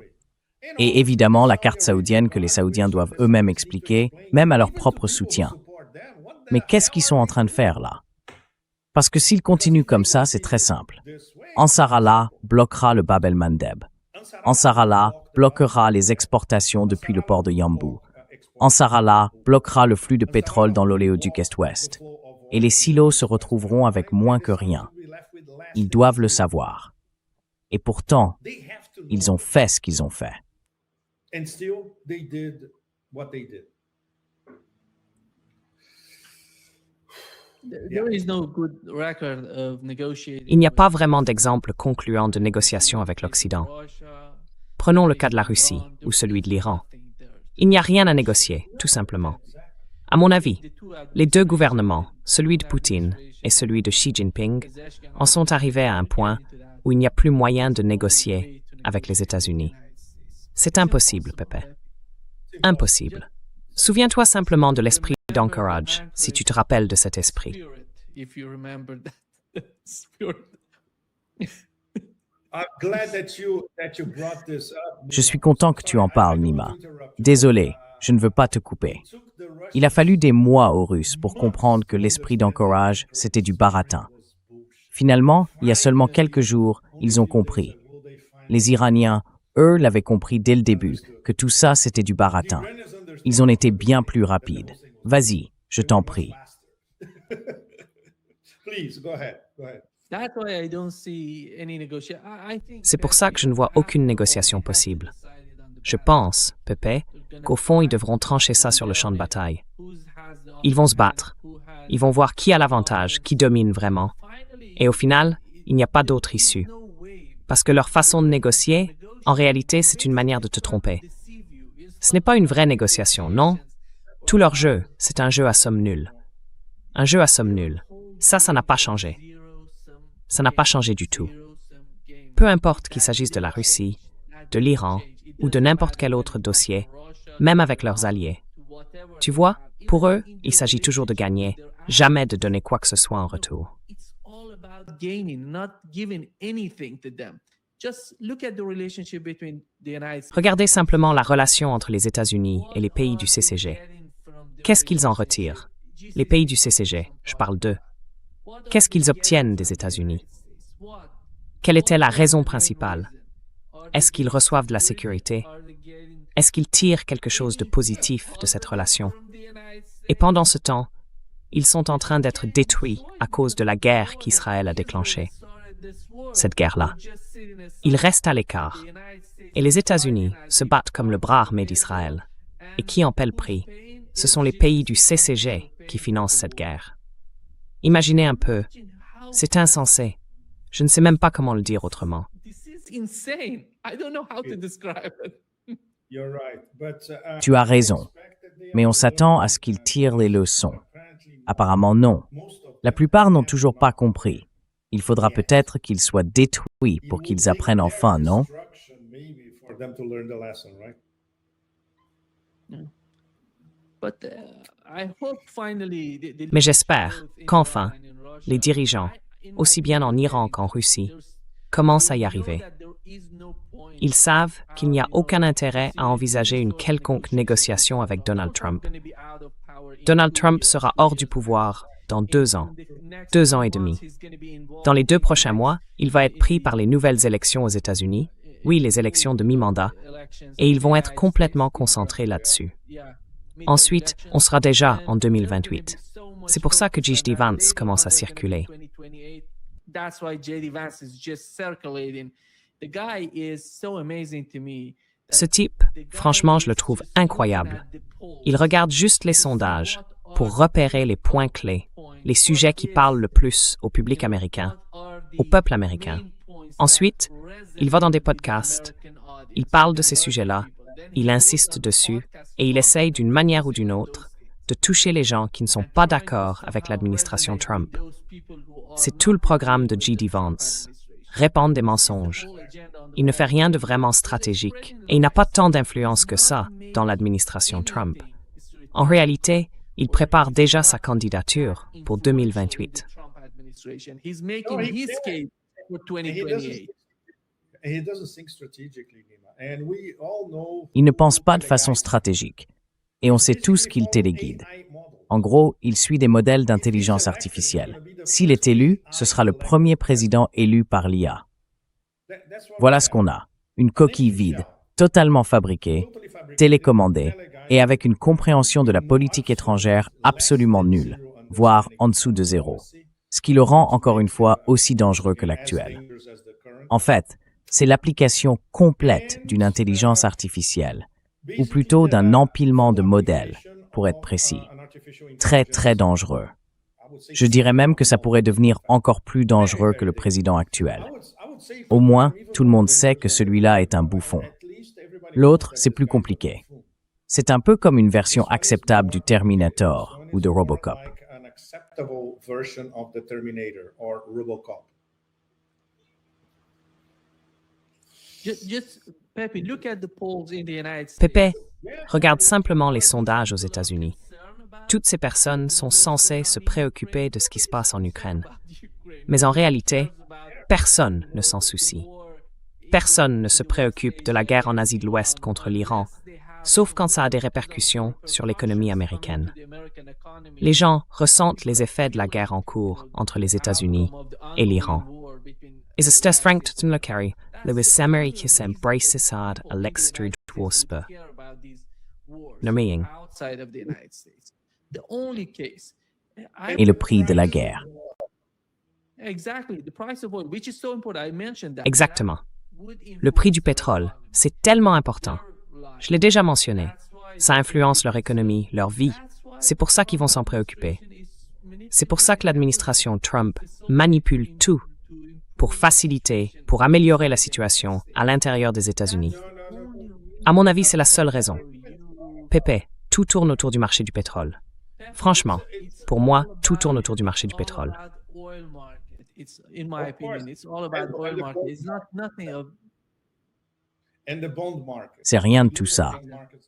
Et évidemment, la carte saoudienne que les Saoudiens doivent eux-mêmes expliquer, même à leur propre soutien. Mais qu'est-ce qu'ils sont en train de faire là? Parce que s'ils continuent comme ça, c'est très simple. Ansar Allah bloquera le Bab el-Mandeb. Ansar Allah bloquera les exportations depuis le port de Yanbu. Ansar Allah bloquera le flux de pétrole dans l'oléoduc Est-Ouest. Et les silos se retrouveront avec moins que rien. Ils doivent le savoir. Et pourtant, ils ont fait ce qu'ils ont fait.
Il n'y a pas vraiment d'exemple concluant de négociation avec l'Occident. Prenons le cas de la Russie ou celui de l'Iran. Il n'y a rien à négocier, tout simplement. À mon avis, les 2 gouvernements, celui de Poutine et celui de Xi Jinping, en sont arrivés à un point où il n'y a plus moyen de négocier avec les États-Unis. C'est impossible, Pepe. Impossible. Souviens-toi simplement de l'esprit d'Anchorage, si tu te rappelles de cet esprit.
Je suis content que tu en parles, Nima. Désolé, je ne veux pas te couper. Il a fallu des mois aux Russes pour comprendre que l'esprit d'Anchorage, c'était du baratin. Finalement, il y a seulement quelques jours, ils ont compris. Les Iraniens, eux, l'avaient compris dès le début, que tout ça, c'était du baratin. Ils ont été bien plus rapides. Vas-y, je t'en prie.
C'est pour ça que je ne vois aucune négociation possible. Je pense, Pepe, qu'au fond, ils devront trancher ça sur le champ de bataille. Ils vont se battre. Ils vont voir qui a l'avantage, qui domine vraiment. Et au final, il n'y a pas d'autre issue. Parce que leur façon de négocier, en réalité, c'est une manière de te tromper. Ce n'est pas une vraie négociation, non? Tout leur jeu, c'est un jeu à somme nulle. Un jeu à somme nulle. Ça n'a pas changé. Ça n'a pas changé du tout. Peu importe qu'il s'agisse de la Russie, de l'Iran ou de n'importe quel autre dossier, même avec leurs alliés. Tu vois, pour eux, il s'agit toujours de gagner, jamais de donner quoi que ce soit en retour. Regardez simplement la relation entre les États-Unis et les pays du CCG. Qu'est-ce qu'ils en retirent? Les pays du CCG, je parle d'eux. Qu'est-ce qu'ils obtiennent des États-Unis? Quelle était la raison principale? Est-ce qu'ils reçoivent de la sécurité? Est-ce qu'ils tirent quelque chose de positif de cette relation? Et pendant ce temps, ils sont en train d'être détruits à cause de la guerre qu'Israël a déclenchée. Cette guerre-là. Ils restent à l'écart. Et les États-Unis se battent comme le bras armé d'Israël. Et qui en paie le prix? Ce sont les pays du CCG qui financent cette guerre. Imaginez un peu. C'est insensé. Je ne sais même pas comment le dire autrement.
Tu as raison, mais on s'attend à ce qu'ils tirent les leçons. Apparemment non. La plupart n'ont toujours pas compris. Il faudra peut-être qu'ils soient détruits pour qu'ils apprennent enfin, non?
Mais j'espère qu'enfin, les dirigeants, aussi bien en Iran qu'en Russie, commencent à y arriver. Ils savent qu'il n'y a aucun intérêt à envisager une quelconque négociation avec Donald Trump. Donald Trump sera hors du pouvoir dans 2 ans, 2 ans et demi. Dans les 2 prochains mois, il va être pris par les nouvelles élections aux États-Unis, oui, les élections de mi-mandat, et ils vont être complètement concentrés là-dessus. Ensuite, on sera déjà en 2028. C'est pour ça que J.D. Vance commence à circuler. Ce type, franchement, je le trouve incroyable. Il regarde juste les sondages pour repérer les points clés, les sujets qui parlent le plus au public américain, au peuple américain. Ensuite, il va dans des podcasts, il parle de ces sujets-là, il insiste dessus et il essaye d'une manière ou d'une autre de toucher les gens qui ne sont pas d'accord avec l'administration Trump. C'est tout le programme de J.D. Vance. répand des mensonges. Il ne fait rien de vraiment stratégique et il n'a pas tant d'influence que ça dans l'administration Trump. En réalité, il prépare déjà sa candidature pour 2028.
No, he can. He doesn't. He doesn't think strategically, Nima. And we all know.
Il ne pense pas de façon stratégique. Et on sait tous qu'il téléguide. En gros, il suit des modèles d'intelligence artificielle. S'il est élu, ce sera le premier président élu par l'IA. Voilà ce qu'on a. Une coquille vide, totalement fabriquée, télécommandée, et avec une compréhension de la politique étrangère absolument nulle, voire en dessous de zéro. Ce qui le rend encore une fois aussi dangereux que l'actuel. En fait, c'est l'application complète d'une intelligence artificielle, ou plutôt d'un empilement de modèles, pour être précis. Très, très dangereux. Je dirais même que ça pourrait devenir encore plus dangereux que le président actuel. Au moins, tout le monde sait que celui-là est un bouffon. L'autre, c'est plus compliqué. C'est un peu comme une version acceptable du Terminator ou de Robocop.
Pepe, regarde simplement les sondages aux États-Unis. Toutes ces personnes sont censées se préoccuper de ce qui se passe en Ukraine. Mais en réalité, personne ne s'en soucie. Personne ne se préoccupe de la guerre en Asie de l'Ouest contre l'Iran, sauf quand ça a des répercussions sur l'économie américaine. Les gens ressentent les effets de la guerre en cours entre les États-Unis et l'Iran. Is a stes frank to Carry, Lewis Samery qui s'embrace hard à l'extrude wasper. Nomming.
Et le prix de la guerre.
Exactement. Le prix du pétrole, c'est tellement important. Je l'ai déjà mentionné. Ça influence leur économie, leur vie. C'est pour ça qu'ils vont s'en préoccuper. C'est pour ça que l'administration Trump manipule tout pour faciliter, pour améliorer la situation à l'intérieur des États-Unis. À mon avis, c'est la seule raison. Pepe, tout tourne autour du marché du pétrole. Franchement, pour moi, tout tourne autour du marché du pétrole.
C'est rien de tout ça.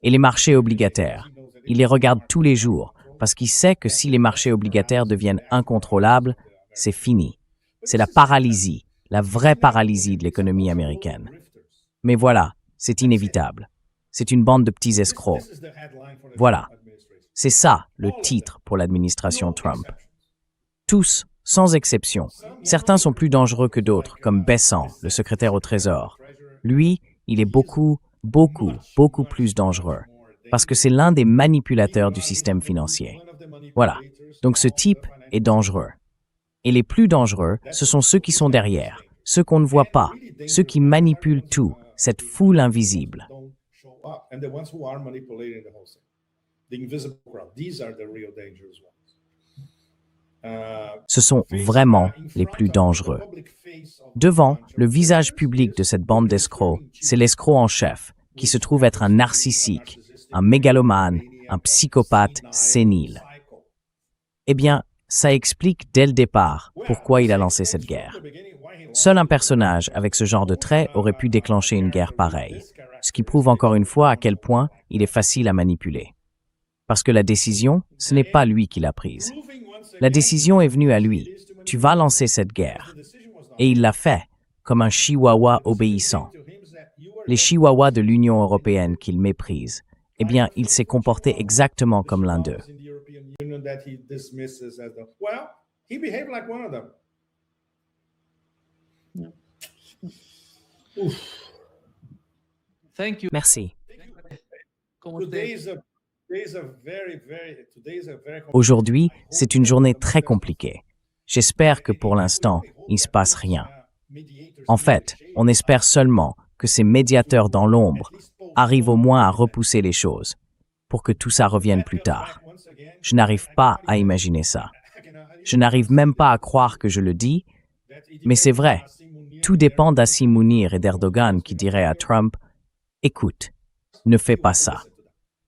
Et les marchés obligataires, il les regarde tous les jours parce qu'il sait que si les marchés obligataires deviennent incontrôlables, c'est fini. C'est la paralysie, la vraie paralysie de l'économie américaine. Mais voilà, c'est inévitable. C'est une bande de petits escrocs. Voilà. C'est ça, le titre pour l'administration Trump. Tous, sans exception. Certains sont plus dangereux que d'autres, comme Bessant, le secrétaire au Trésor. Lui, il est beaucoup plus dangereux, parce que c'est l'un des manipulateurs du système financier. Voilà. Donc ce type est dangereux. Et les plus dangereux, ce sont ceux qui sont derrière, ceux qu'on ne voit pas, ceux qui manipulent tout, cette foule invisible. Ce sont vraiment les plus dangereux. Devant, le visage public de cette bande d'escrocs, c'est l'escroc en chef, qui se trouve être un narcissique, un mégalomane, un psychopathe sénile. Eh bien, ça explique dès le départ pourquoi il a lancé cette guerre. Seul un personnage avec ce genre de traits aurait pu déclencher une guerre pareille, ce qui prouve encore une fois à quel point il est facile à manipuler. Parce que la décision, ce n'est pas lui qui l'a prise. La décision est venue à lui. Tu vas lancer cette guerre. Et il l'a fait, comme un chihuahua obéissant. Les chihuahuas de l'Union européenne qu'il méprise, eh bien, il s'est comporté exactement comme l'un d'eux.
Merci.
Aujourd'hui, c'est une journée très compliquée. J'espère que pour l'instant, il ne se passe rien. En fait, on espère seulement que ces médiateurs dans l'ombre arrivent au moins à repousser les choses, pour que tout ça revienne plus tard. Je n'arrive pas à imaginer ça. Je n'arrive même pas à croire que je le dis, mais c'est vrai. Tout dépend d'Hassim Mounir et d'Erdogan qui diraient à Trump « Écoute, ne fais pas ça ».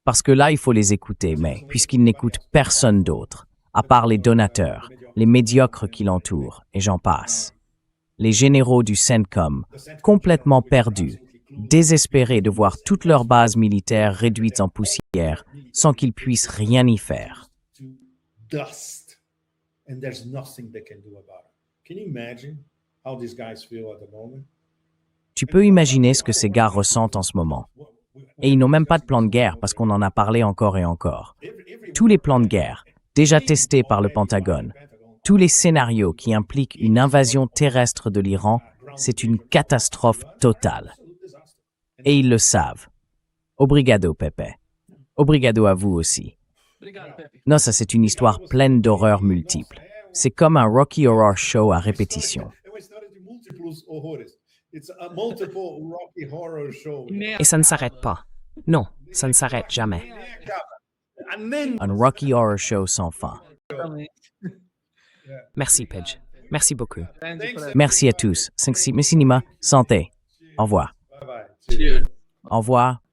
Parce que là, il faut les écouter, mais puisqu'ils n'écoutent personne d'autre, à part les donateurs, les médiocres qui l'entourent, et j'en passe. Les généraux du CENTCOM, complètement perdus, désespérés de voir toute leur base militaire réduite en poussière sans qu'ils puissent rien y faire.
Dust, and there's nothing they can do about it. Can you imagine how these guys feel at the moment?
Tu peux imaginer ce que ces gars ressentent en ce moment. Et ils n'ont même pas de plan de guerre parce qu'on en a parlé encore et encore. Tous les plans de guerre, déjà testés par le Pentagone, tous les scénarios qui impliquent une invasion terrestre de l'Iran, c'est une catastrophe totale. Et ils le savent. Obrigado, Pepe. Obrigado à vous aussi. Non, ça c'est une histoire pleine d'horreurs multiples. C'est comme un Rocky Horror Show à répétition.
Et ça ne s'arrête pas. Non, ça ne s'arrête jamais.
Un Rocky Horror Show sans fin.
Merci, Pidge. Merci beaucoup.
Merci à tous. Merci, Nima. Santé. Au revoir.
Bye-bye.
Au revoir.